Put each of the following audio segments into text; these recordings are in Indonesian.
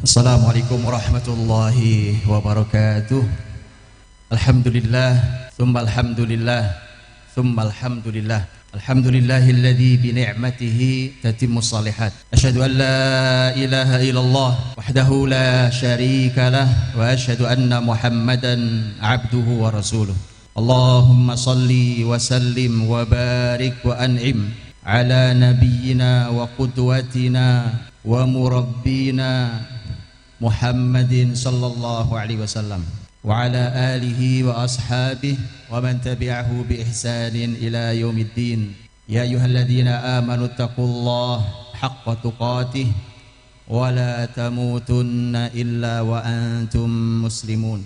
Assalamualaikum warahmatullahi wabarakatuh. Alhamdulillah, thumma alhamdulillah, thumma alhamdulillah. Alhamdulillahilladzi bi ni'matihi tatimmus shalihat. Asyhadu an la ilaha illallah wahdahu la syarika lah wa asyhadu anna Muhammadan abduhu wa rasuluh. Allahumma salli wa sallim wa barik wa an'im ala nabiyyina wa qudwatina wa murabbina Muhammadin sallallahu alaihi wasallam wa ala alihi wa ashabihi wa man tabi'ahu bi ihsanin ila yaumiddin. Ya ayyuhalladzina amanu taqullaha haqqa tuqatih wa la tamutunna illa wa antum muslimun.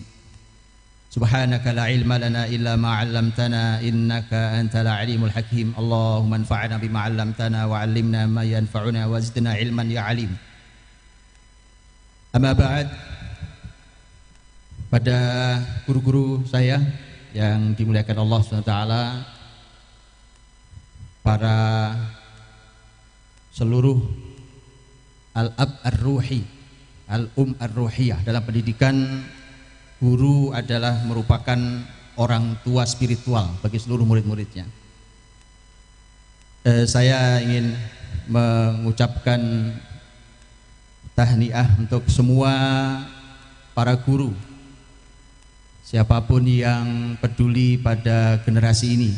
Subhanaka la ilma lana illa ma 'allamtana innaka antal alimul hakim. Allahumma anfa'na bima 'allamtana wa 'allimna ma yanfa'una wa zidna ilman ya 'alim. Amma ba'd, pada guru-guru saya yang dimuliakan Allah SWT, para seluruh al-ab ar-ruhi, al-um ar-ruhiyah. Dalam pendidikan, guru adalah merupakan orang tua spiritual bagi seluruh murid-muridnya. Saya ingin mengucapkan tahniah untuk semua para guru, siapapun yang peduli pada generasi ini,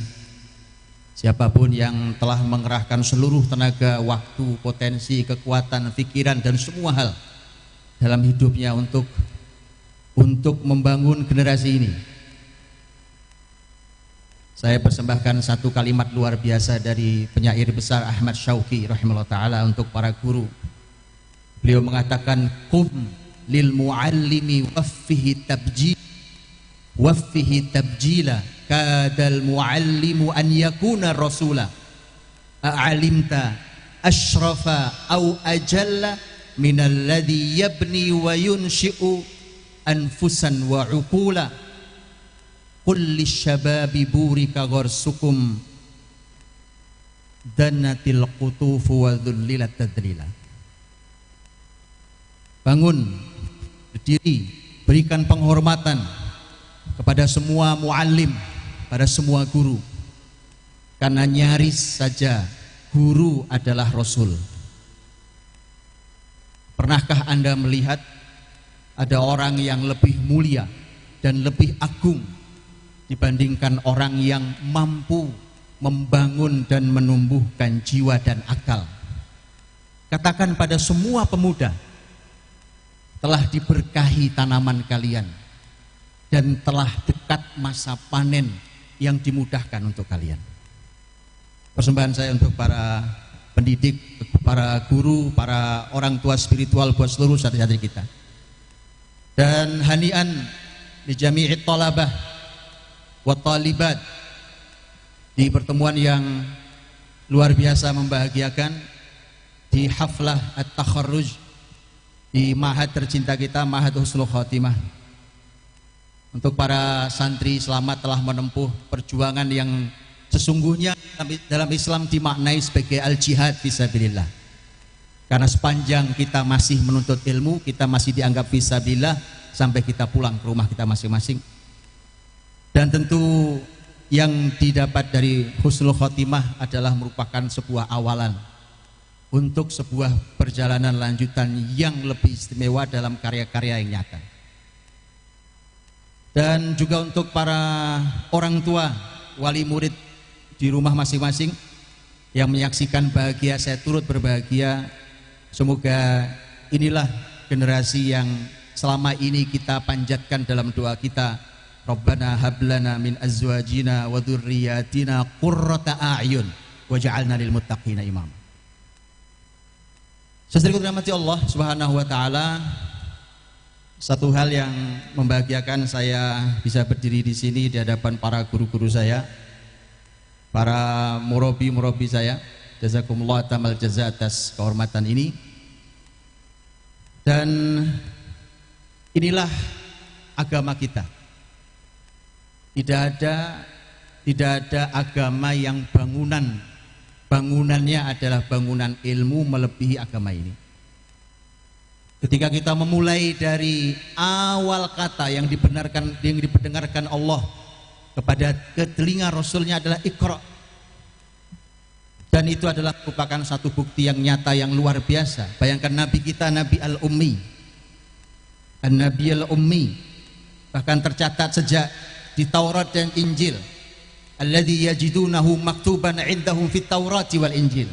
siapapun yang telah mengerahkan seluruh tenaga, waktu, potensi, kekuatan, pikiran dan semua hal dalam hidupnya untuk membangun generasi ini. Saya persembahkan satu kalimat luar biasa dari penyair besar Ahmad Syauqi rahimahullah ta'ala untuk para guru. Beliau mengatakan, qum lil muallimi waffihi tabjila kadal muallimu an yakuna rasula a'alimta ashrafa au ajalla minalladhi yabni wa yunshi'u anfusan wa uqula qul lisyababi burika gharsukum danatil qutufu wa dhullilat tadlila. Bangun, berdiri, berikan penghormatan kepada semua muallim, pada semua guru, karena nyaris saja guru adalah Rasul. Pernahkah Anda melihat ada orang yang lebih mulia dan lebih agung dibandingkan orang yang mampu membangun dan menumbuhkan jiwa dan akal? Katakan pada semua pemuda, telah diberkahi tanaman kalian dan telah dekat masa panen yang dimudahkan untuk kalian. Persembahan saya untuk para pendidik, para guru, para orang tua spiritual buat seluruh santri-santri kita. Dan hanian li jami'it talabah wa talibat, di pertemuan yang luar biasa membahagiakan di haflah at-takharruj di Ma'had tercinta kita, Ma'had Husnul Khotimah. Untuk para santri, selamat telah menempuh perjuangan yang sesungguhnya dalam Islam dimaknai sebagai al-jihad fisabilillah. Karena sepanjang kita masih menuntut ilmu, kita masih dianggap fisabilillah sampai kita pulang ke rumah kita masing-masing. Dan tentu yang didapat dari Husnul Khotimah adalah merupakan sebuah awalan untuk sebuah perjalanan lanjutan yang lebih istimewa dalam karya-karya yang nyata. Dan juga untuk para orang tua, wali murid di rumah masing-masing yang menyaksikan bahagia, saya turut berbahagia. Semoga inilah generasi yang selama ini kita panjatkan dalam doa kita, Rabbana hablana min azwajina wa dzurriyyatina qurrata a'yun waj'alna lil muttaqina imama. Saudaraku dirahmati Allah Subhanahu wa taala, satu hal yang membahagiakan saya bisa berdiri di sini di hadapan para guru-guru saya, para murabi-murabi saya. Jazakumullah tamal jaza atas kehormatan ini. Dan inilah agama kita. Tidak ada agama yang bangunannya adalah bangunan ilmu melebihi agama ini. Ketika kita memulai dari awal kata yang diperdengarkan Allah kepada ke telinga Rasulnya adalah Iqra. Dan itu adalah merupakan satu bukti yang nyata yang luar biasa. Bayangkan Nabi kita, Nabi Al-Ummi, An-Nabi Al-Ummi, bahkan tercatat sejak di Taurat dan Injil, alladzi yajidunahu maktuban indahum fit Taurati wal Injil,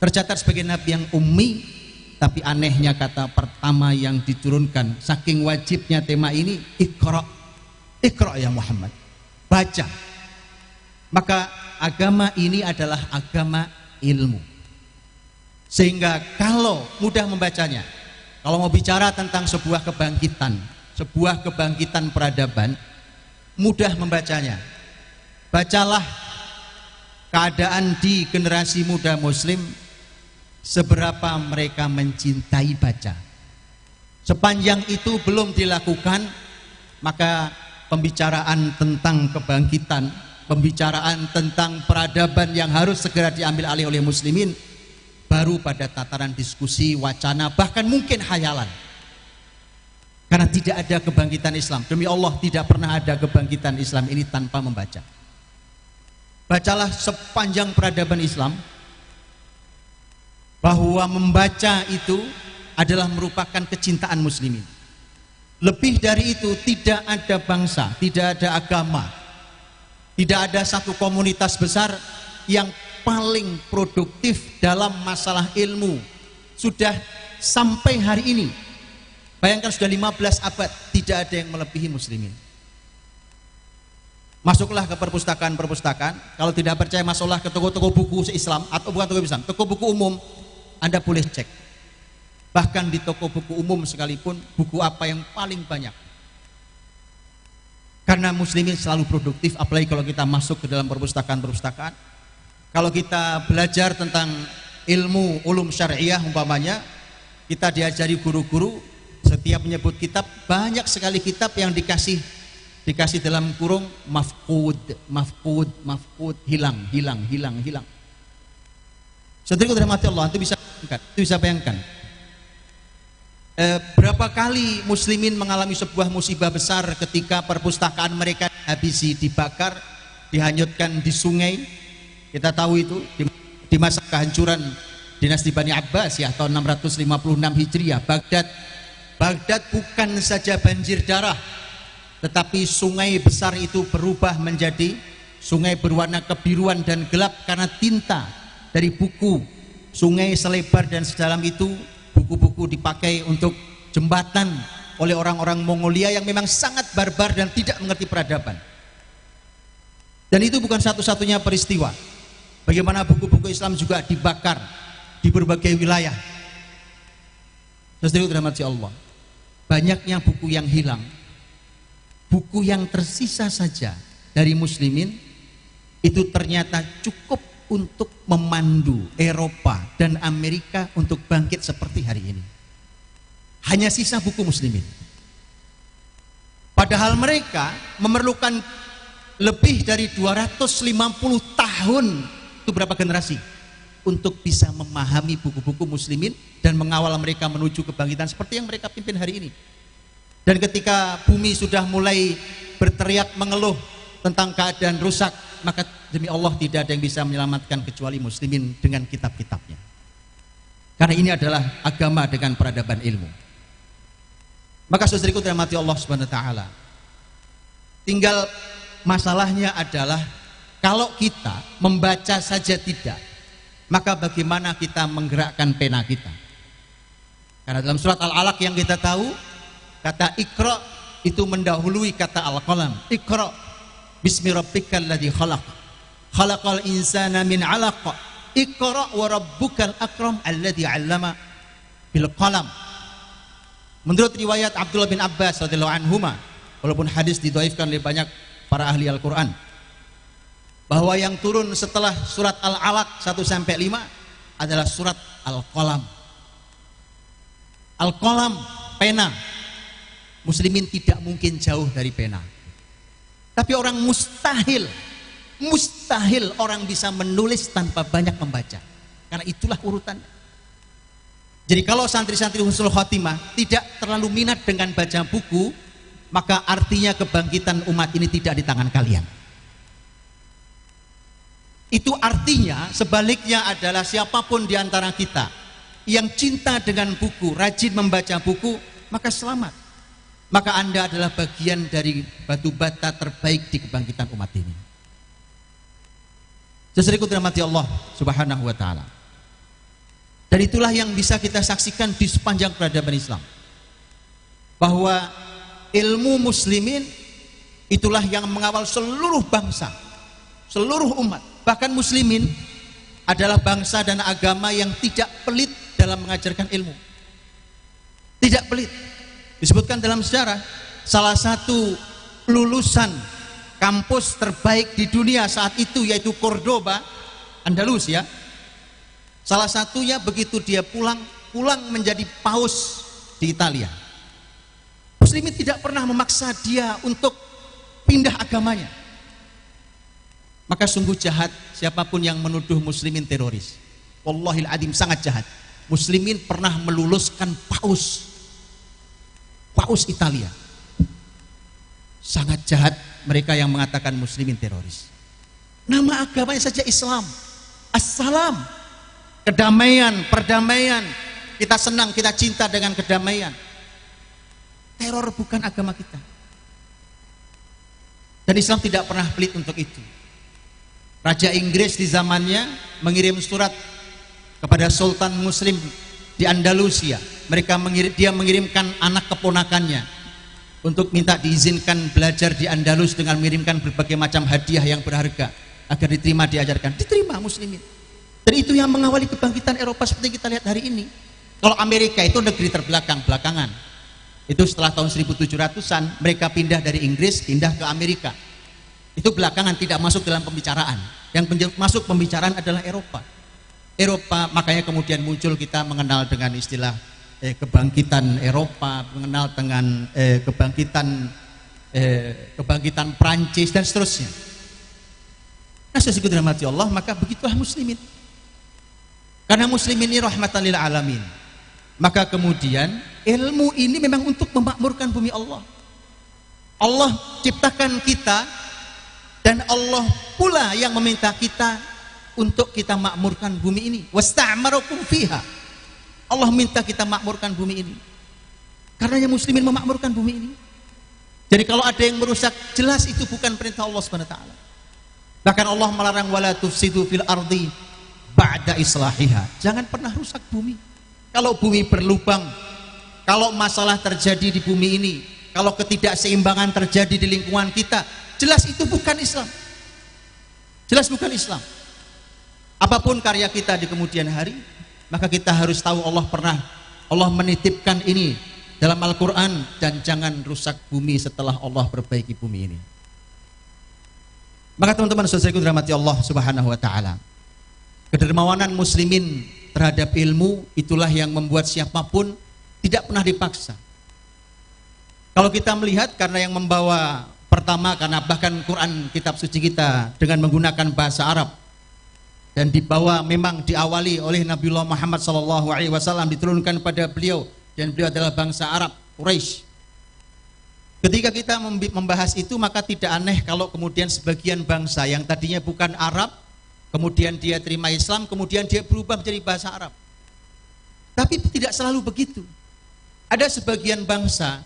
tercatat sebagai Nabi yang ummi. Tapi anehnya kata pertama yang diturunkan, saking wajibnya tema ini, Iqra. Iqra ya Muhammad, baca. Maka agama ini adalah agama ilmu. Sehingga kalau mudah membacanya, kalau mau bicara tentang sebuah kebangkitan peradaban, mudah membacanya. Bacalah keadaan di generasi muda muslim, seberapa mereka mencintai baca. Sepanjang itu belum dilakukan, maka pembicaraan tentang kebangkitan, pembicaraan tentang peradaban yang harus segera diambil alih oleh muslimin baru pada tataran diskusi, wacana, bahkan mungkin khayalan. Karena tidak ada kebangkitan Islam. Demi Allah, tidak pernah ada kebangkitan Islam ini tanpa membaca. Bacalah sepanjang peradaban Islam, bahwa membaca itu adalah merupakan kecintaan muslimin. Lebih dari itu, tidak ada bangsa, tidak ada agama, tidak ada satu komunitas besar yang paling produktif dalam masalah ilmu. Sudah sampai hari ini, bayangkan sudah 15 abad, tidak ada yang melebihi muslimin. Masuklah ke perpustakaan-perpustakaan. Kalau tidak percaya, masuklah ke toko-toko buku Islam, atau bukan toko Islam, toko buku umum. Anda boleh cek. Bahkan di toko buku umum sekalipun, buku apa yang paling banyak. Karena muslimin selalu produktif, apalagi kalau kita masuk ke dalam perpustakaan-perpustakaan. Kalau kita belajar tentang ilmu ulum syariah umpamanya, kita diajari guru-guru, setiap menyebut kitab, banyak sekali kitab yang dikasih dalam kurung mafqud, hilang. Saudaraku dirahmati Allah, itu bisa bayangkan. Berapa kali muslimin mengalami sebuah musibah besar ketika perpustakaan mereka habisi, dibakar, dihanyutkan di sungai. Kita tahu itu di masa kehancuran dinasti Bani Abbas ya, tahun 656 Hijriah. Baghdad bukan saja banjir darah, tetapi sungai besar itu berubah menjadi sungai berwarna kebiruan dan gelap karena tinta dari buku. Sungai selebar dan sedalam itu, buku-buku dipakai untuk jembatan oleh orang-orang Mongolia yang memang sangat barbar dan tidak mengerti peradaban. Dan itu bukan satu-satunya peristiwa. Bagaimana buku-buku Islam juga dibakar di berbagai wilayah. Saudaraku dirahmati Allah, banyaknya buku yang hilang, buku yang tersisa saja dari muslimin itu ternyata cukup untuk memandu Eropa dan Amerika untuk bangkit seperti hari ini. Hanya sisa buku muslimin. Padahal mereka memerlukan lebih dari 250 tahun, itu berapa generasi, untuk bisa memahami buku-buku muslimin dan mengawal mereka menuju kebangkitan seperti yang mereka pimpin hari ini. Dan ketika bumi sudah mulai berteriak mengeluh tentang keadaan rusak, maka demi Allah tidak ada yang bisa menyelamatkan kecuali muslimin dengan kitab-kitabnya. Karena ini adalah agama dengan peradaban ilmu. Maka saudariku dirahmati Allah Subhanahu wa taala, tinggal masalahnya adalah kalau kita membaca saja tidak, maka bagaimana kita menggerakkan pena kita? Karena dalam surat Al-Alaq yang kita tahu, kata Iqra itu mendahului kata Al-Qalam. Iqra bismi rabbikal ladzi khalaq, khalaqal insana min 'alaq, Iqra wa rabbukal akram alladzi 'allama bil qalam. Menurut riwayat Abdullah bin Abbas radhiyallahu anhuma, walaupun hadis didhaifkan oleh banyak para ahli Al-Qur'an, bahwa yang turun setelah surat Al-Alaq 1 sampai 5 adalah surat Al-Qalam. Al-Qalam, pena. Muslimin tidak mungkin jauh dari pena. Tapi orang mustahil orang bisa menulis tanpa banyak membaca. Karena itulah urutannya. Jadi kalau santri-santri husnul khotimah tidak terlalu minat dengan baca buku, maka artinya kebangkitan umat ini tidak di tangan kalian. Itu artinya sebaliknya adalah siapapun di antara kita yang cinta dengan buku, rajin membaca buku, maka selamat. Maka Anda adalah bagian dari batu bata terbaik di kebangkitan umat ini. Saudaraku dirahmati Allah Subhanahu wa taala. Dan itulah yang bisa kita saksikan di sepanjang peradaban Islam. Bahwa ilmu muslimin itulah yang mengawal seluruh bangsa, seluruh umat. Bahkan muslimin adalah bangsa dan agama yang tidak pelit dalam mengajarkan ilmu. Tidak pelit. Disebutkan dalam sejarah, salah satu lulusan kampus terbaik di dunia saat itu yaitu Cordoba, Andalus ya. Salah satunya begitu dia pulang menjadi paus di Italia. Muslimin tidak pernah memaksa dia untuk pindah agamanya. Maka sungguh jahat siapapun yang menuduh muslimin teroris. Wallahil adzim, sangat jahat. Muslimin pernah meluluskan paus Italia. Sangat jahat mereka yang mengatakan muslimin teroris. Nama agamanya saja Islam. Assalam. Kedamaian, perdamaian. Kita senang, kita cinta dengan kedamaian. Teror bukan agama kita. Dan Islam tidak pernah pelit untuk itu. Raja Inggris di zamannya mengirim surat kepada Sultan Muslim di Andalusia. Dia mengirimkan anak keponakannya untuk minta diizinkan belajar di Andalus dengan mengirimkan berbagai macam hadiah yang berharga agar diterima, diajarkan. Diterima muslimin. Dan itu yang mengawali kebangkitan Eropa seperti kita lihat hari ini. Kalau Amerika itu negeri terbelakang, belakangan. Itu setelah tahun 1700-an mereka pindah dari Inggris, pindah ke Amerika. Itu belakangan, tidak masuk dalam pembicaraan. Yang masuk pembicaraan adalah Eropa. Eropa, makanya kemudian muncul kita mengenal dengan istilah kebangkitan Eropa, mengenal dengan kebangkitan Prancis dan seterusnya. Nah, sesuatu dirahmati Allah, maka begitulah muslimin. Karena muslimin ini rahmatan lil alamin. Maka kemudian ilmu ini memang untuk memakmurkan bumi Allah. Allah ciptakan kita dan Allah pula yang meminta kita untuk kita makmurkan bumi ini. Wasta'marakum fiha. Allah minta kita makmurkan bumi ini. Karenanya muslimin memakmurkan bumi ini. Jadi kalau ada yang merusak, jelas itu bukan perintah Allah Subhanahu wa taala. Bahkan Allah melarang wala tufsidu fil ardi ba'da islahiha. Jangan pernah rusak bumi. Kalau bumi berlubang, kalau masalah terjadi di bumi ini, kalau ketidakseimbangan terjadi di lingkungan kita, jelas itu bukan Islam. Jelas bukan Islam. Apapun karya kita di kemudian hari, maka kita harus tahu Allah menitipkan ini dalam Al-Quran, dan jangan rusak bumi setelah Allah perbaiki bumi ini. Maka teman-teman saudaraku dirahmati Allah Subhanahu wa taala, kedermawanan muslimin terhadap ilmu itulah yang membuat siapapun tidak pernah dipaksa. Kalau kita melihat, karena yang membawa pertama, karena bahkan Quran kitab suci kita dengan menggunakan bahasa Arab, dan dibawa memang diawali oleh Nabiullah Muhammad SAW, diturunkan pada beliau, dan beliau adalah bangsa Arab, Quraisy. Ketika kita membahas itu, maka tidak aneh kalau kemudian sebagian bangsa yang tadinya bukan Arab, kemudian dia terima Islam, kemudian dia berubah menjadi bahasa Arab. Tapi tidak selalu begitu. Ada sebagian bangsa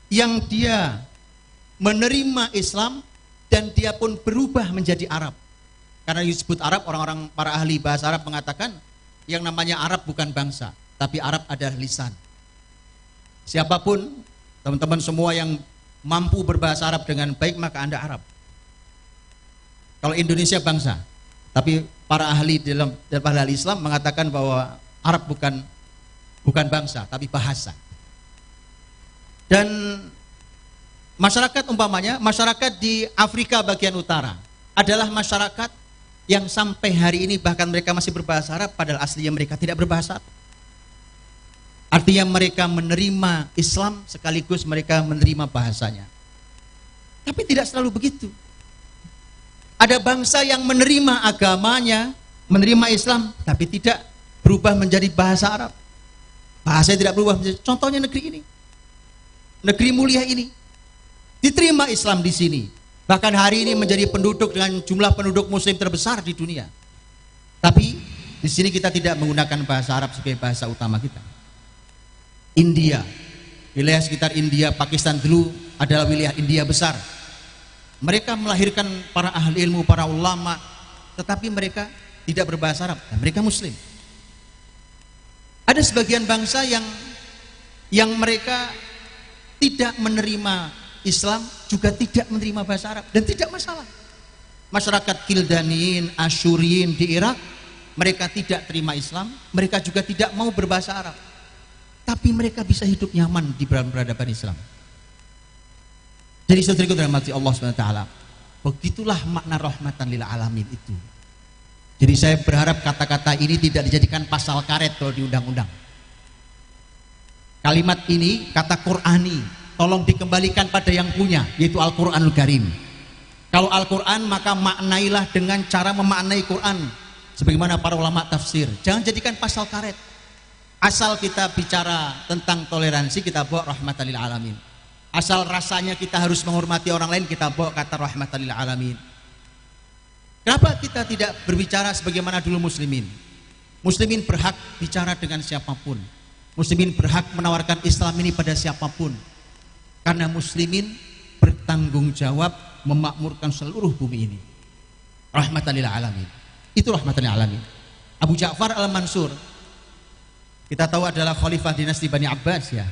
yang dia menerima Islam dan dia pun berubah menjadi Arab. Karena disebut Arab, orang-orang para ahli bahasa Arab mengatakan yang namanya Arab bukan bangsa, tapi Arab adalah lisan. Siapapun, teman-teman semua yang mampu berbahasa Arab dengan baik, maka Anda Arab. Kalau Indonesia bangsa, tapi para ahli dalam ahli Islam mengatakan bahwa Arab bukan bangsa, tapi bahasa. Dan masyarakat, umpamanya masyarakat di Afrika bagian utara adalah masyarakat yang sampai hari ini bahkan mereka masih berbahasa Arab, padahal aslinya mereka tidak berbahasa Arab. Artinya mereka menerima Islam sekaligus mereka menerima bahasanya. Tapi tidak selalu begitu. Ada bangsa yang menerima agamanya, menerima Islam, tapi tidak berubah menjadi bahasa Arab. Bahasa tidak berubah. Contohnya negeri ini, negeri mulia ini, diterima Islam di sini. Bahkan hari ini menjadi penduduk dengan jumlah penduduk muslim terbesar di dunia. Tapi di sini kita tidak menggunakan bahasa Arab sebagai bahasa utama kita. India, wilayah sekitar India, Pakistan dulu adalah wilayah India besar. Mereka melahirkan para ahli ilmu, para ulama, tetapi mereka tidak berbahasa Arab, dan mereka muslim. Ada sebagian bangsa yang mereka tidak menerima Islam, juga tidak menerima bahasa Arab, dan tidak masalah. Masyarakat Kildaniyin, Asyuriyin di Irak, mereka tidak terima Islam, mereka juga tidak mau berbahasa Arab, tapi mereka bisa hidup nyaman di peradaban Islam. Jadi saudaraku dirahmati Allah SWT, begitulah makna rahmatan lil alamin itu. Jadi saya berharap kata-kata ini tidak dijadikan pasal karet kalau di undang-undang. Kalimat ini kata Qur'ani, tolong dikembalikan pada yang punya, yaitu Al-Qur'anul Karim. Kalau Al-Qur'an maka maknailah dengan cara memaknai Qur'an sebagaimana para ulama tafsir. Jangan jadikan pasal karet. Asal kita bicara tentang toleransi, kita bawa rahmatan lil alamin. Asal rasanya kita harus menghormati orang lain, kita bawa kata rahmatan lil alamin. Kenapa kita tidak berbicara sebagaimana dulu muslimin? Muslimin berhak bicara dengan siapapun. Muslimin berhak menawarkan Islam ini pada siapapun. Karena muslimin bertanggung jawab memakmurkan seluruh bumi ini. Rahmatan lil alamin. Itu rahmatan lil alamin. Abu Ja'far al-Mansur, kita tahu adalah khalifah dinasti Bani Abbas ya.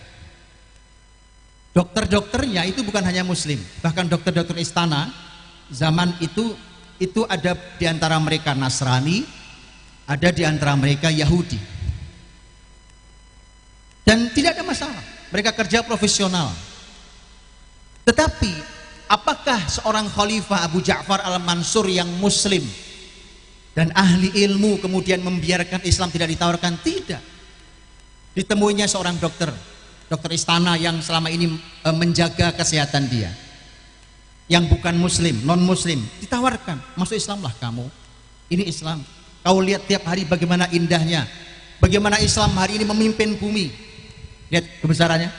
Dokter-dokternya itu bukan hanya muslim, bahkan dokter-dokter istana zaman itu ada di antara mereka Nasrani, ada di antara mereka Yahudi. Dan tidak ada masalah, mereka kerja profesional. Tetapi apakah seorang khalifah Abu Ja'far al-Mansur yang muslim dan ahli ilmu kemudian membiarkan Islam tidak ditawarkan? Tidak. Ditemuinya seorang dokter istana yang selama ini menjaga kesehatan dia, yang bukan muslim, non muslim, ditawarkan, masuk Islamlah kamu, ini Islam, kau lihat tiap hari bagaimana indahnya, bagaimana Islam hari ini memimpin bumi, lihat kebesarannya,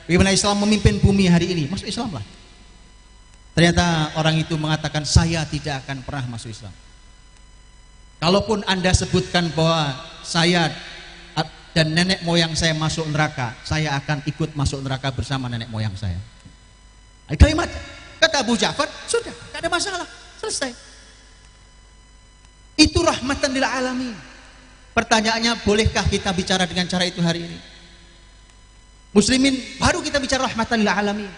bagaimana Islam memimpin bumi hari ini, masuk Islamlah. Ternyata orang itu mengatakan, saya tidak akan pernah masuk Islam. Kalaupun Anda sebutkan bahwa saya dan nenek moyang saya masuk neraka, saya akan ikut masuk neraka bersama nenek moyang saya. Kalimat kata Abu Ja'far, sudah, tidak ada masalah, selesai. Itu rahmatan lil alamin. Pertanyaannya, bolehkah kita bicara dengan cara itu hari ini? Muslimin baru kita bicara rahmatan lil alamin.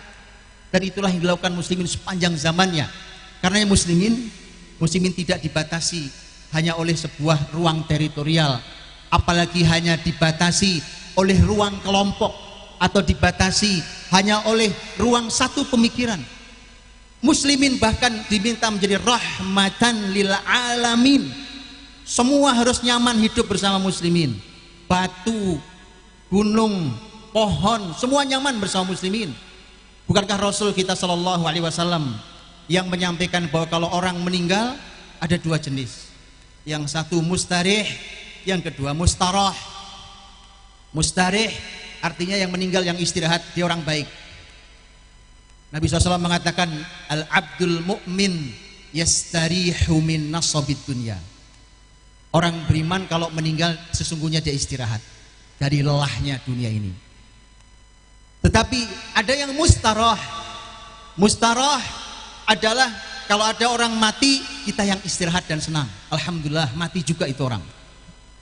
Dan itulah yang dilakukan muslimin sepanjang zamannya. Karena muslimin tidak dibatasi hanya oleh sebuah ruang teritorial, apalagi hanya dibatasi oleh ruang kelompok atau dibatasi hanya oleh ruang satu pemikiran. Muslimin bahkan diminta menjadi rahmatan lil alamin. Semua harus nyaman hidup bersama muslimin. Batu, gunung, pohon, semua nyaman bersama muslimin. Bukankah Rasul kita Shallallahu Alaihi Wasallam yang menyampaikan bahwa kalau orang meninggal ada dua jenis, yang satu mustarih, yang kedua mustarah. Mustarih artinya yang meninggal, yang istirahat, dia orang baik. Nabi SAW mengatakan, al-abdul mu'min yastarihu min nasabid dunya. Orang beriman kalau meninggal sesungguhnya dia istirahat dari lelahnya dunia ini. Tetapi ada yang mustarah. Mustarah adalah kalau ada orang mati, kita yang istirahat dan senang. Alhamdulillah mati juga itu orang,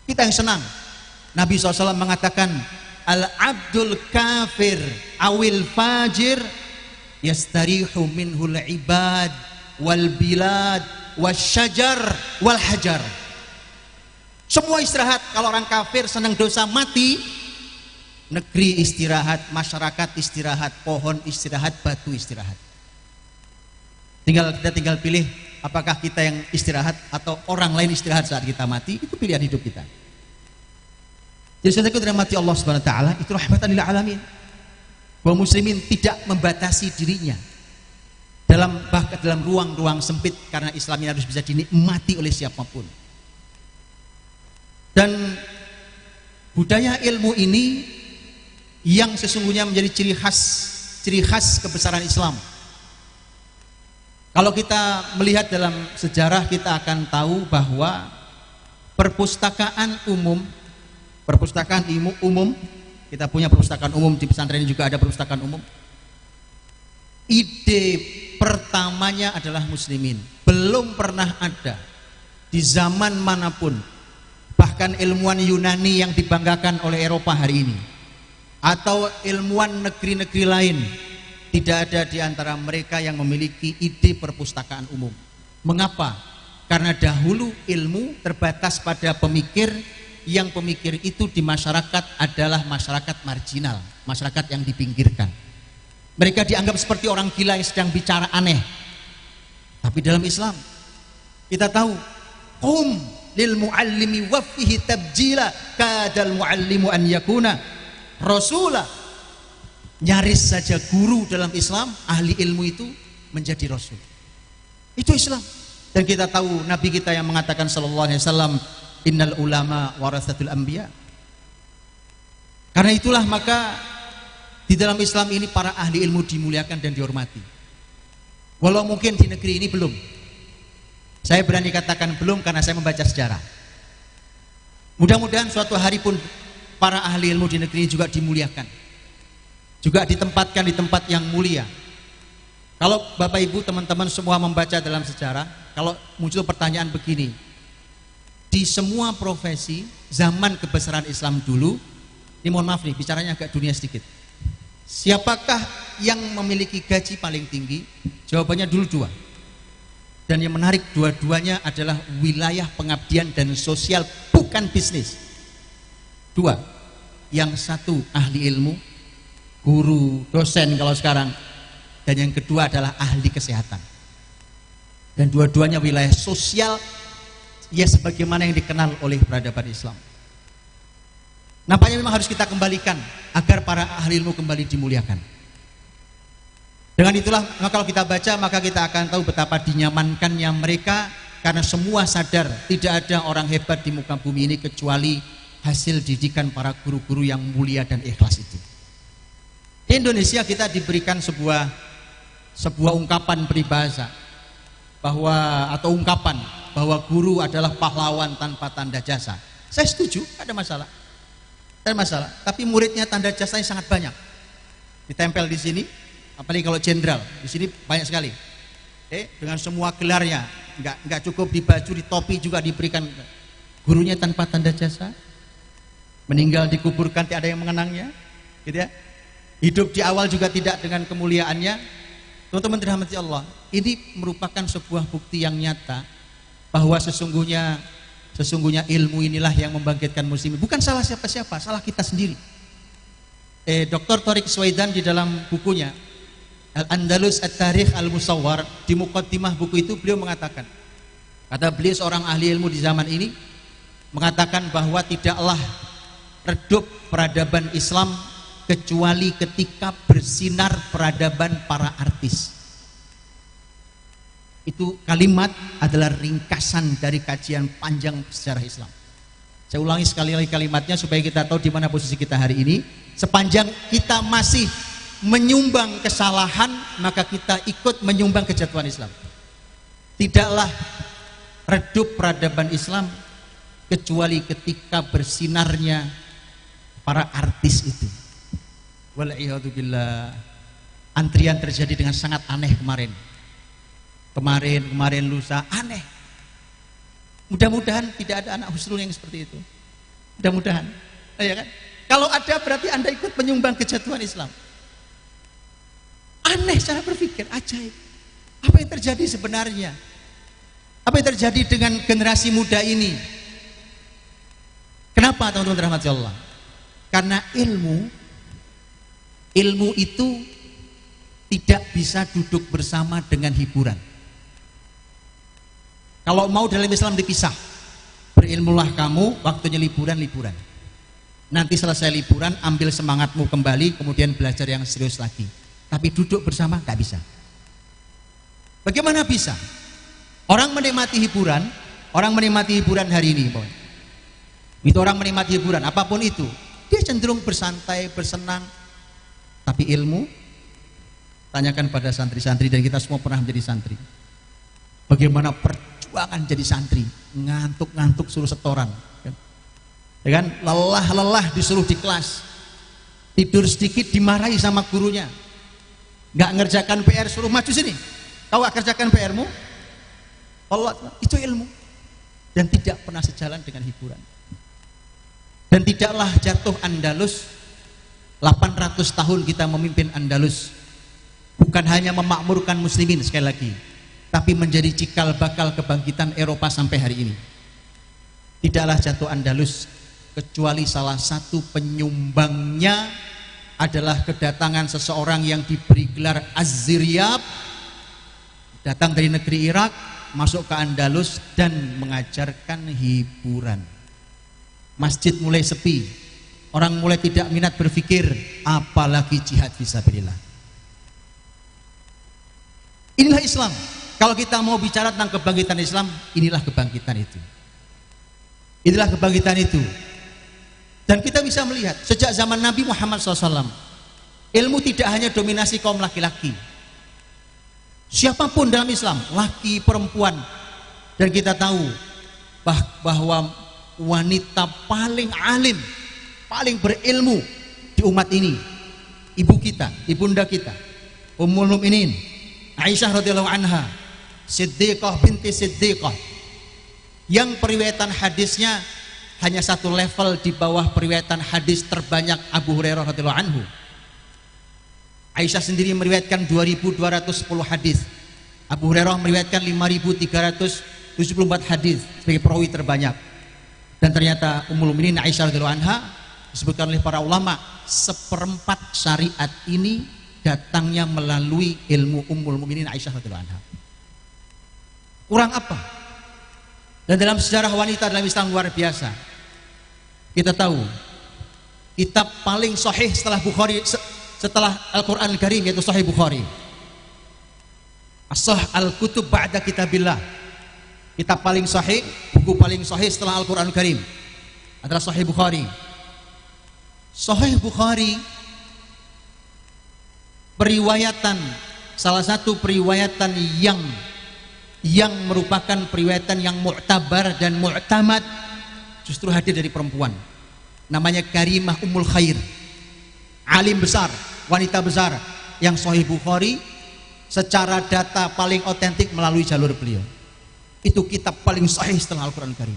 kita yang senang. Nabi SAW mengatakan, al-abdul kafir awil fajir yastarihu minhul ibad wal bilad wasyajar wal hajar. Semua istirahat. Kalau orang kafir senang dosa mati, negeri istirahat, masyarakat istirahat, pohon istirahat, batu istirahat. Kita tinggal pilih apakah kita yang istirahat atau orang lain istirahat saat kita mati. Itu pilihan hidup kita. Jadi saudaraku dirahmati Allah Subhanahu wa taala, itu rahmatan lil alamin. Bahwa muslimin tidak membatasi dirinya bahkan dalam ruang-ruang sempit, karena Islam ini harus bisa dinikmati oleh siapapun. Dan budaya ilmu ini yang sesungguhnya menjadi ciri khas kebesaran Islam. Kalau kita melihat dalam sejarah, kita akan tahu bahwa perpustakaan umum, kita punya perpustakaan umum di pesantren ini, juga ada perpustakaan umum. Ide pertamanya adalah muslimin. Belum pernah ada di zaman manapun, bahkan ilmuwan Yunani yang dibanggakan oleh Eropa hari ini, atau ilmuwan negeri-negeri lain, tidak ada di antara mereka yang memiliki ide perpustakaan umum. Mengapa? Karena dahulu ilmu terbatas pada pemikir, yang pemikir itu di masyarakat adalah masyarakat marginal, masyarakat yang dipinggirkan. Mereka dianggap seperti orang gila yang sedang bicara aneh. Tapi dalam Islam kita tahu, qum lil muallimi wa fihi tabjila kadal muallimu an yakuna rasulah. Nyaris saja guru dalam Islam, ahli ilmu itu menjadi rasul. Itu Islam. Dan kita tahu Nabi kita yang mengatakan sallallahu alaihi wasallam, innal ulama warasatul anbiya. Karena itulah maka di dalam Islam ini para ahli ilmu dimuliakan dan dihormati. Walau mungkin di negeri ini belum. Saya berani katakan belum karena saya membaca sejarah. Mudah-mudahan suatu hari pun para ahli ilmu di negeri ini juga dimuliakan, juga ditempatkan di tempat yang mulia. Kalau Bapak Ibu teman-teman semua membaca dalam sejarah, kalau muncul pertanyaan begini, di semua profesi zaman kebesaran Islam dulu, ini mohon maaf nih bicaranya agak dunia sedikit, siapakah yang memiliki gaji paling tinggi? Jawabannya dulu dua. Dan yang menarik, dua-duanya adalah wilayah pengabdian dan sosial, bukan bisnis. Dua, yang satu ahli ilmu, guru, dosen kalau sekarang, dan yang kedua adalah ahli kesehatan. Dan dua-duanya wilayah sosial, ya sebagaimana yang dikenal oleh peradaban Islam. Nampaknya memang harus kita kembalikan agar para ahli ilmu kembali dimuliakan. Dengan itulah, maka kalau kita baca, maka kita akan tahu betapa dinyamankannya mereka, karena semua sadar tidak ada orang hebat di muka bumi ini kecuali hasil didikan para guru-guru yang mulia dan ikhlas itu. Di Indonesia kita diberikan sebuah ungkapan peribahasa atau ungkapan bahwa guru adalah pahlawan tanpa tanda jasa. Saya setuju, ada masalah. Ada masalah, tapi muridnya tanda jasanya sangat banyak. Ditempel di sini, apalagi kalau jenderal, di sini banyak sekali. Dengan semua gelarnya, nggak cukup di baju, di topi juga diberikan. Gurunya tanpa tanda jasa, meninggal dikuburkan tidak ada yang mengenangnya, gitu ya. Hidup di awal juga tidak dengan kemuliaannya. Teman-teman dirahmati Allah, ini merupakan sebuah bukti yang nyata bahwa sesungguhnya ilmu inilah yang membangkitkan muslimin. Bukan salah siapa-siapa, salah kita sendiri. Dr. Thariq Suwaidan di dalam bukunya Al-Andalus At-Tarikh Al-Musawwar, di muqaddimah buku itu beliau mengatakan, kata beliau seorang ahli ilmu di zaman ini, mengatakan bahwa tidaklah redup peradaban Islam kecuali ketika bersinar peradaban para artis. Itu kalimat adalah ringkasan dari kajian panjang sejarah Islam. Saya ulangi sekali lagi kalimatnya supaya kita tahu di mana posisi kita hari ini. Sepanjang kita masih menyumbang kesalahan, maka kita ikut menyumbang kejatuhan Islam. Tidaklah redup peradaban Islam kecuali ketika bersinarnya para artis itu. Wal'iyadzubillah. Antrian terjadi dengan sangat aneh kemarin lusa, aneh. Mudah-mudahan tidak ada anak husnul yang seperti itu. Mudah-mudahan, ya kan? Kalau ada berarti Anda ikut menyumbang kejatuhan Islam. Aneh cara berpikir, ajaib. Apa yang terjadi sebenarnya? Apa yang terjadi dengan generasi muda ini? Kenapa teman-teman rahmati Allah? Karena ilmu itu tidak bisa duduk bersama dengan hiburan. Kalau mau dalam Islam dipisah, berilmulah kamu, waktunya liburan. Nanti selesai liburan, ambil semangatmu kembali, kemudian belajar yang serius lagi. Tapi duduk bersama nggak bisa. Bagaimana bisa? Orang menikmati hiburan hari ini, itu orang menikmati hiburan apapun itu, Dia cenderung bersantai, bersenang. Tapi ilmu, tanyakan pada santri-santri, dan kita semua pernah menjadi santri. Bagaimana perjuangan jadi santri, ngantuk-ngantuk suruh setoran, ya kan? Lelah-lelah disuruh di kelas, tidur sedikit dimarahi sama gurunya, nggak ngerjakan PR suruh maju sini, kau gak kerjakan PR-mu. Allah, itu ilmu, dan tidak pernah sejalan dengan hiburan. Dan tidaklah jatuh Andalus, 800 tahun kita memimpin Andalus, bukan hanya memakmurkan muslimin sekali lagi, tapi menjadi cikal bakal kebangkitan Eropa sampai hari ini. Tidaklah jatuh Andalus kecuali salah satu penyumbangnya adalah kedatangan seseorang yang diberi gelar Az-Ziryab, datang dari negeri Irak, masuk ke Andalus dan mengajarkan hiburan. Masjid mulai sepi, orang mulai tidak minat berpikir, apalagi jihad fisabilillah. Inilah Islam. Kalau kita mau bicara tentang kebangkitan Islam, inilah kebangkitan itu. Inilah kebangkitan itu. Dan kita bisa melihat sejak zaman Nabi Muhammad SAW, ilmu tidak hanya dominasi kaum laki-laki. Siapapun dalam Islam, laki, perempuan, dan kita tahu bahwa wanita paling alim, paling berilmu di umat ini, ibu kita, ibunda kita, Ummul Mukminin Aisyah radhiyallahu anha, Siddiqah binti Siddiqah, yang periwayatan hadisnya hanya satu level di bawah periwayatan hadis terbanyak Abu Hurairah radhiyallahu anhu. Aisyah sendiri meriwayatkan 2210 hadis. Abu Hurairah meriwayatkan 5374 hadis sebagai perawi terbanyak. Dan ternyata Ummul Mukminin Aisyah radhiyallahu anha disebutkan oleh para ulama, seperempat syariat ini datangnya melalui ilmu Ummul Mukminin Aisyah radhiyallahu anha. Kurang apa? Dan dalam sejarah wanita dalam Islam luar biasa. Kita tahu kitab paling sahih setelah Bukhari, setelah Al-Quran Al-Karim, yaitu Sahih Bukhari. As-Sah al-Kutub ba'da kitabillah. Kitab paling sahih, buku paling sahih setelah Al-Quran Al-Karim adalah Sahih Bukhari. Sahih Bukhari periwayatan, salah satu periwayatan yang merupakan periwayatan yang mu'tabar dan mu'tamad, justru hadir dari perempuan, namanya Karimah Ummul Khair, alim besar, wanita besar, yang Sahih Bukhari secara data paling otentik melalui jalur beliau. Itu kitab paling sahih setelah Al-Quran Al-Karim.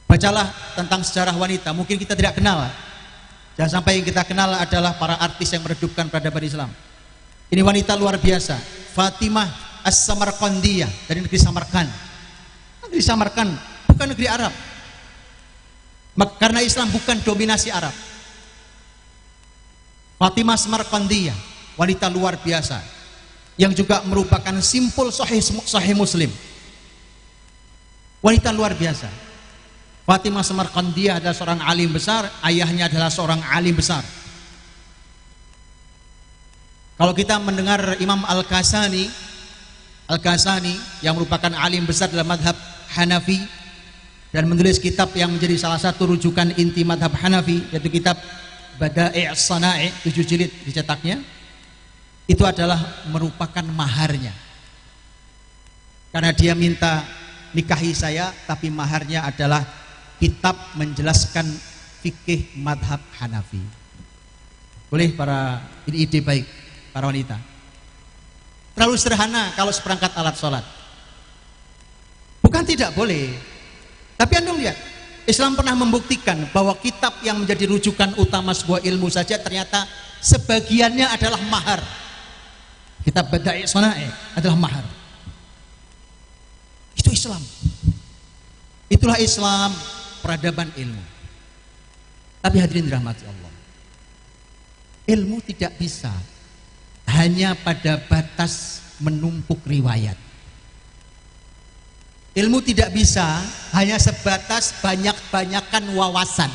Bacalah tentang sejarah wanita, mungkin kita tidak kenal. Jangan sampai yang kita kenal adalah para artis yang meredupkan peradaban Islam. Ini wanita luar biasa, Fatimah As-Samarqandiyah, dari negeri Samarkand. Negeri Samarkand bukan negeri Arab, karena Islam bukan dominasi Arab. Fatimah Samarqandiyah, wanita luar biasa, yang juga merupakan simpul sahih Muslim. Wanita luar biasa. Fatimah Samarqandiyah adalah seorang alim besar, ayahnya adalah seorang alim besar. Kalau kita mendengar Imam Al-Kasani yang merupakan alim besar dalam madhab Hanafi dan menulis kitab yang menjadi salah satu rujukan inti madhab Hanafi, yaitu kitab Bada'i' As-Sana'i, 7 jilid dicetaknya, itu adalah merupakan maharnya, karena dia minta nikahi saya, tapi maharnya adalah kitab menjelaskan fikih madhab Hanafi. Boleh para ide baik para wanita. Terlalu sederhana kalau seperangkat alat sholat. Bukan tidak boleh, tapi Anda lihat, Islam pernah membuktikan bahwa kitab yang menjadi rujukan utama sebuah ilmu saja ternyata sebagiannya adalah mahar. Kitab Bada'i' As-Sana'i adalah mahar. Itu Islam. Itulah Islam, peradaban ilmu. Tapi hadirin dirahmati Allah, ilmu tidak bisa hanya pada batas menumpuk riwayat. Ilmu tidak bisa hanya sebatas banyak-banyakan wawasan.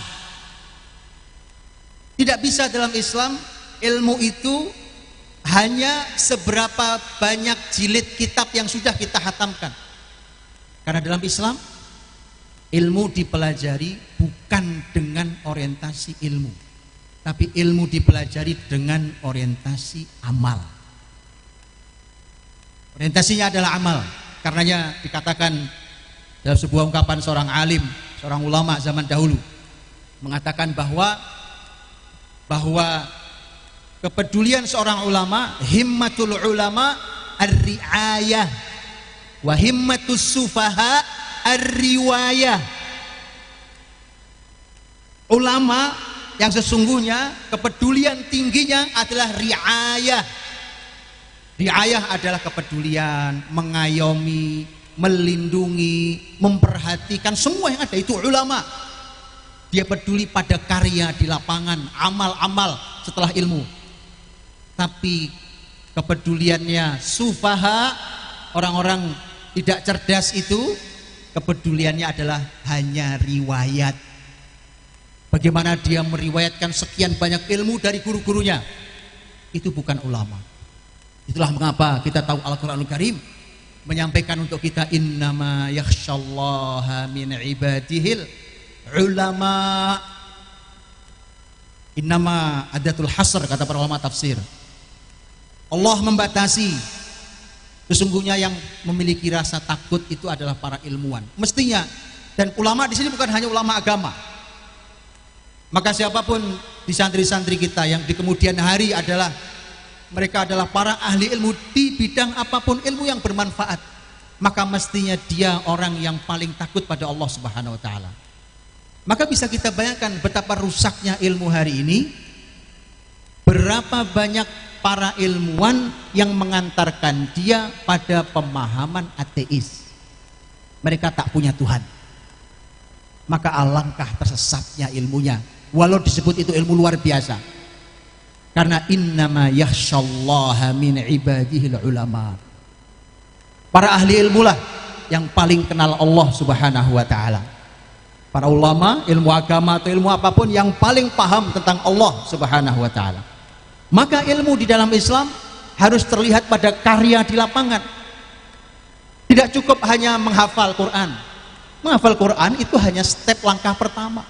Tidak bisa dalam Islam ilmu itu hanya seberapa banyak jilid kitab yang sudah kita hatamkan. Karena dalam Islam ilmu dipelajari bukan dengan orientasi ilmu, tapi ilmu dipelajari dengan orientasi amal. Orientasinya adalah amal. Karenanya dikatakan dalam sebuah ungkapan seorang alim, seorang ulama zaman dahulu, mengatakan bahwa kepedulian seorang ulama, himmatul ulama ar-ri'ayah wa himmatus sufaha ar-riwayah. Ulama yang sesungguhnya kepedulian tingginya adalah ri'ayah. Ri'ayah adalah kepedulian, mengayomi, melindungi, memperhatikan semua yang ada, itu ulama. Dia peduli pada karya di lapangan, amal-amal setelah ilmu. Tapi kepeduliannya sufaha, orang-orang tidak cerdas itu, kepeduliannya adalah hanya riwayat. Bagaimana dia meriwayatkan sekian banyak ilmu dari guru-gurunya. Itu bukan ulama. Itulah mengapa kita tahu Al-Quranul Karim menyampaikan untuk kita, innama yakhshallaha min ibadihil ulama. Innama adatul hasr, kata para ulama tafsir. Allah membatasi, sesungguhnya yang memiliki rasa takut itu adalah para ilmuwan. Mestinya, dan ulama di sini bukan hanya ulama agama. Maka siapapun di santri-santri kita yang di kemudian hari adalah mereka adalah para ahli ilmu di bidang apapun, ilmu yang bermanfaat, maka mestinya dia orang yang paling takut pada Allah Subhanahu wa taala. Maka bisa kita bayangkan betapa rusaknya ilmu hari ini. Berapa banyak para ilmuwan yang mengantarkan dia pada pemahaman ateis. Mereka tak punya Tuhan. Maka alangkah tersesatnya ilmunya, walau disebut itu ilmu luar biasa. Karena innama yakhshallaha min ibadihil ulama. Para ahli ilmu lah yang paling kenal Allah Subhanahu wa taala. Para ulama, ilmu agama atau ilmu apapun yang paling paham tentang Allah Subhanahu wa taala. Maka ilmu di dalam Islam harus terlihat pada karya di lapangan. Tidak cukup hanya menghafal Quran. Menghafal Quran itu hanya step langkah pertama.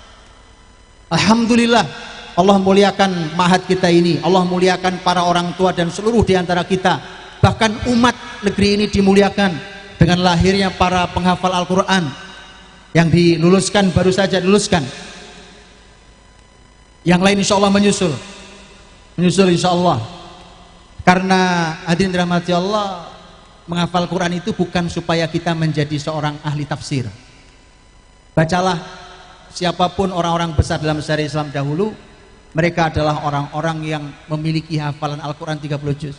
Alhamdulillah, Allah muliakan ma'had kita ini. Allah muliakan para orang tua dan seluruh di antara kita. Bahkan umat negeri ini dimuliakan dengan lahirnya para penghafal Al-Quran yang diluluskan, baru saja diluluskan. Yang lain insya Allah menyusul insya Allah. Karena hadirin dirahmati Allah, menghafal Quran itu bukan supaya kita menjadi seorang ahli tafsir. Bacalah siapapun orang-orang besar dalam sejarah Islam dahulu, mereka adalah orang-orang yang memiliki hafalan Al-Quran 30 juz.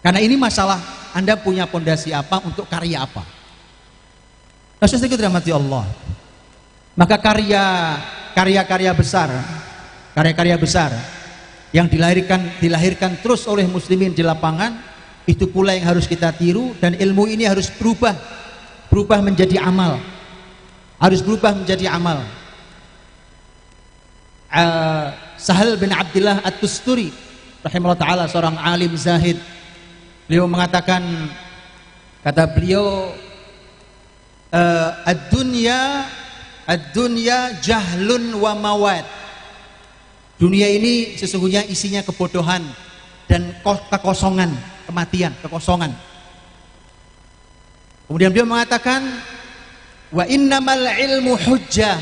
Karena ini masalah, Anda punya pondasi apa untuk karya apa. Nah, saudara dirahmati Allah, maka karya-karya besar yang dilahirkan terus oleh muslimin di lapangan, itu pula yang harus kita tiru. Dan ilmu ini harus berubah menjadi amal, Sahal bin Abdillah At-Tusturi rahimahullah ta'ala, seorang alim zahid, beliau mengatakan, kata beliau, ad-dunya jahlun wa mawad. Dunia ini sesungguhnya isinya kebodohan dan kekosongan, kematian, kekosongan. Kemudian beliau mengatakan, wa innamal ilmu hujjah.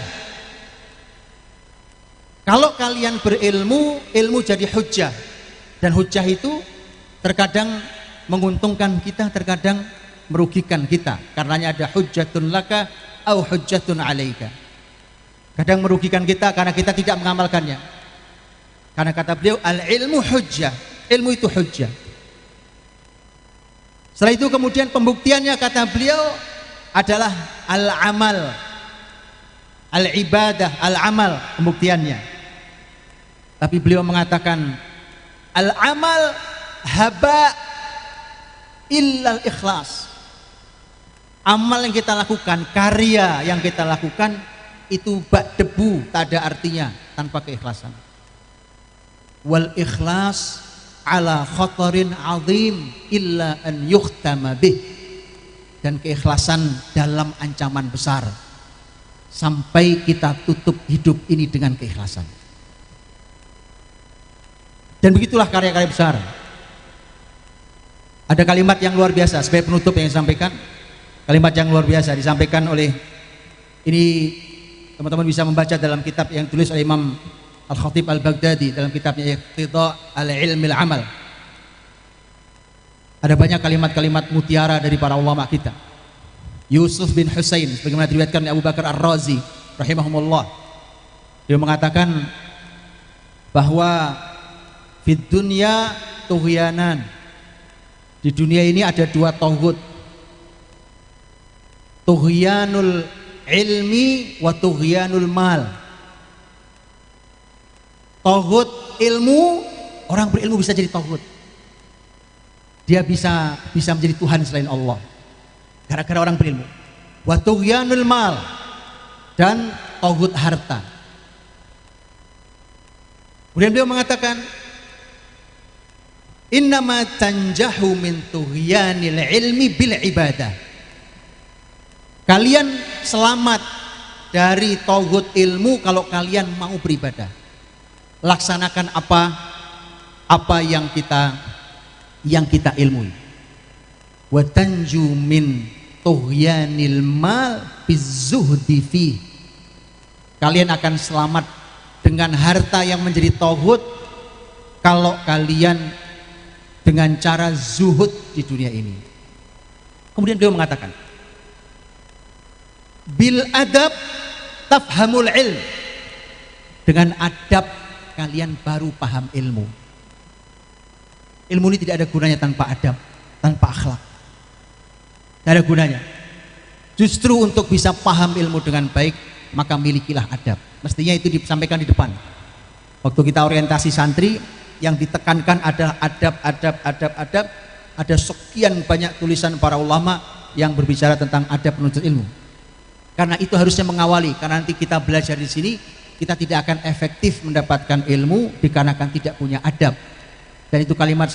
Kalau kalian berilmu, ilmu jadi hujjah. Dan hujjah itu terkadang menguntungkan kita, terkadang merugikan kita. Karenanya ada hujjatun laka au hujjatun alaika. Kadang merugikan kita karena kita tidak mengamalkannya. Karena kata beliau, al-ilmu hujjah. Ilmu itu hujjah. Setelah itu kemudian pembuktiannya, kata beliau, adalah al-amal, al-ibadah, al-amal, pembuktiannya. Tapi beliau mengatakan, al-amal haba illal ikhlas. Amal yang kita lakukan, karya yang kita lakukan, itu bak debu, tak ada artinya tanpa keikhlasan. Wal ikhlas ala khatarin azim illa an yukhtama bih. Dan keikhlasan dalam ancaman besar. sampai kita tutup hidup ini dengan keikhlasan. Dan begitulah karya-karya besar. Ada kalimat yang luar biasa sebagai penutup yang disampaikan. Kalimat yang luar biasa disampaikan oleh, ini teman-teman bisa membaca dalam kitab yang ditulis oleh Imam Al-Khatib Al-Baghdadi dalam kitabnya Iqtida' Al-Ilmil Amal. Ada banyak kalimat-kalimat mutiara dari para ulama kita. Yusuf bin Husain sebagaimana diriwayatkan oleh Abu Bakar Ar-Razi rahimahumullah, dia mengatakan bahwa fid dunya tughyanan, di dunia ini ada dua tauhid, tughyanul ilmi wa tughyanul mal. Tauhid ilmu, orang berilmu bisa jadi tauhid, dia bisa menjadi Tuhan selain Allah gara-gara orang berilmu. Wa tughyanul mal, dan tauhid harta. Kemudian beliau mengatakan innama tanjahu min tughyanil ilmi bil ibadah. Kalian selamat dari tauhid ilmu kalau kalian mau beribadah. Laksanakan apa yang kita ilmui. Wa tanju min tughyanil mal bizuhdi fi. Kalian akan selamat dengan harta yang menjadi tauhid kalau kalian dengan cara zuhud di dunia ini. Kemudian beliau mengatakan bil adab tafhamul ilm. Dengan adab kalian baru paham ilmu. Ilmu ini tidak ada gunanya tanpa adab, tanpa akhlak. Tidak ada gunanya. Justru untuk bisa paham ilmu dengan baik, maka milikilah adab. Mestinya itu disampaikan di depan. Waktu kita orientasi santri, yang ditekankan adalah adab. Ada sekian banyak tulisan para ulama yang berbicara tentang adab menuntut ilmu. Karena itu harusnya mengawali, karena nanti kita belajar di sini, kita tidak akan efektif mendapatkan ilmu dikarenakan tidak punya adab. Dan itu kalimat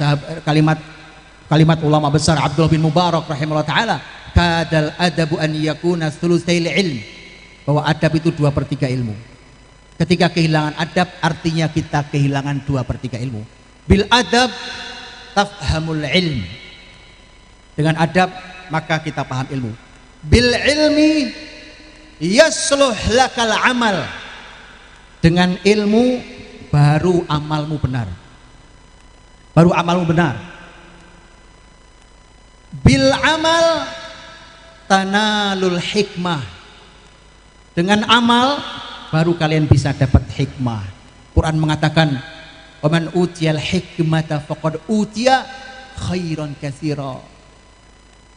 ulama besar Abdullah bin Mubarak rahimahullah ta'ala, kadal adabu an yakuna thulutsail ilm, bahwa adab itu 2/3 ilmu. Ketika kehilangan adab, artinya kita kehilangan 2/3 ilmu. Bil adab tafhamul ilm. Dengan adab maka kita paham ilmu. Bil ilmi yasluh lakal amal. Dengan ilmu baru amalmu benar. Baru amalmu benar. Bil amal tanalul hikmah. Dengan amal baru kalian bisa dapat hikmah. Quran mengatakan, "Waman utiyal hikmata faqad utiya khairan katsira."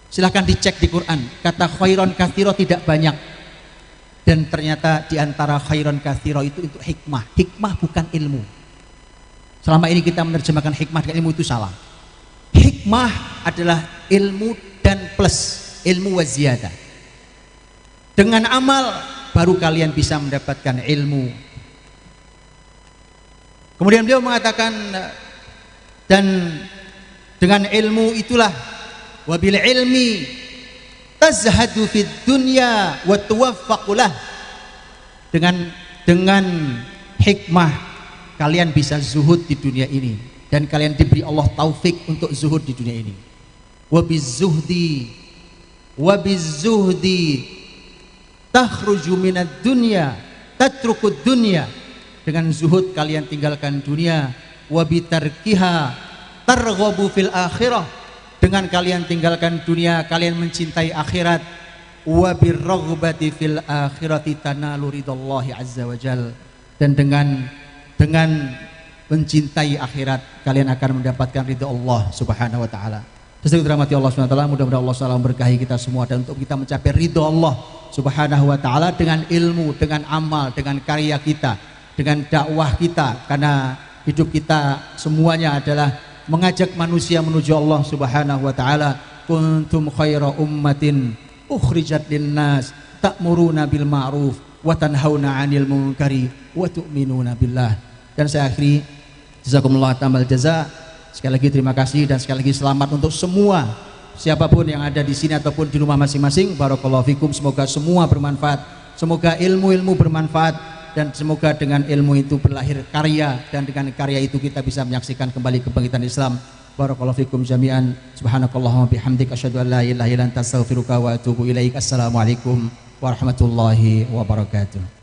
Silahkan dicek di Quran, kata khairan katsira tidak banyak. Dan ternyata di antara khairan katsira itu untuk hikmah. Hikmah bukan ilmu. Selama ini kita menerjemahkan hikmah dengan ilmu, itu salah. Hikmah adalah ilmu dan plus ilmu wa ziyadah. Dengan amal baru kalian bisa mendapatkan ilmu. Kemudian beliau mengatakan, dan dengan ilmu itulah wabil ilmi tazhadu fid dunya wa tuwaffaqulah. Dengan hikmah kalian bisa zuhud di dunia ini, dan kalian diberi Allah taufik untuk zuhud di dunia ini. Wabizuhdi takhruju minad dunya tatrukud dunya. Dengan zuhud kalian tinggalkan dunia. Wabitarkiha targhabu fil akhirah. Dengan kalian tinggalkan dunia, kalian mencintai akhirat. Wabirraghbati fil akhirati tanalu ridallahi azza wajal. Dan dengan mencintai akhirat, kalian akan mendapatkan ridha Allah subhanahu wa ta'ala. Sesuai dirahmati Allah subhanahu wa ta'ala, mudah-mudahan Allah SWT memberkahi kita semua, dan untuk kita mencapai ridha Allah subhanahu wa ta'ala dengan ilmu, dengan amal, dengan karya kita, dengan dakwah kita. Karena hidup kita semuanya adalah mengajak manusia menuju Allah subhanahu wa ta'ala. Kuntum khaira ummatin ukhrijat linnas ta'muruna bil ma'ruf wa tanhauna 'anil munkari wa tu'minuna billah. Dan saya akhiri, jazakumullah tamal jaza. Sekali lagi terima kasih, dan sekali lagi selamat untuk semua, siapapun yang ada di sini ataupun di rumah masing-masing. Barakallahu fikum, semoga semua bermanfaat, Semoga ilmu-ilmu bermanfaat dan semoga dengan ilmu itu berlahir karya dan dengan karya itu kita bisa menyaksikan kembali kebangkitan Islam. Barakallahu fikum jami'an. Subhanakallahumma bihamdika asyhadu an la ilaha illa anta astaghfiruka wa atubu ilaik. Assalamualaikum warahmatullahi wabarakatuh.